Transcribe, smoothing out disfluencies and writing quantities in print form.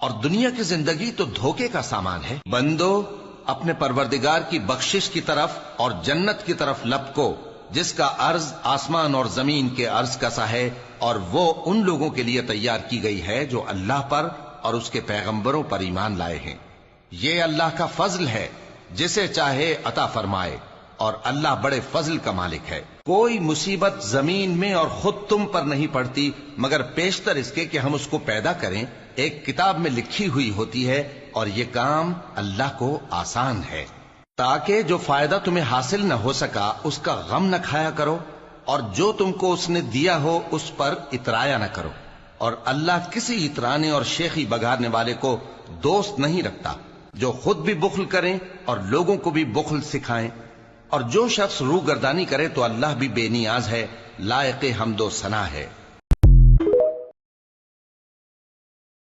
और दुनिया की जिंदगी तो धोखे का सामान है। बंदो, अपने परवरदिगार की बख्शिश की तरफ और जन्नत की तरफ लपको, जिसका अर्ज आसमान और जमीन के अर्ज का सा है, और वो उन लोगों के लिए तैयार की गई है जो अल्लाह पर और उसके पैगंबरों पर ईमान लाए हैं। ये अल्लाह का फजल है, जिसे चाहे अता फरमाए, और अल्लाह बड़े फजल का मालिक है। कोई मुसीबत जमीन में और खुद तुम पर नहीं पड़ती मगर पेशतर इसके कि हम उसको पैदा करें, एक किताब में लिखी हुई होती है, और ये काम अल्लाह को आसान है। ताकि जो फायदा तुम्हें हासिल न हो सका उसका गम न खाया करो, और जो तुमको उसने दिया हो उस पर इतराया न करो। और अल्लाह किसी इतराने और शेखी बघारने वाले को दोस्त नहीं रखता, जो खुद भी बुख्ल करें और लोगों को भी बुख्ल सिखाएं। और जो शख्स रूगर्दानी करे तो अल्लाह भी बेनियाज है, लायक हमदो सना है।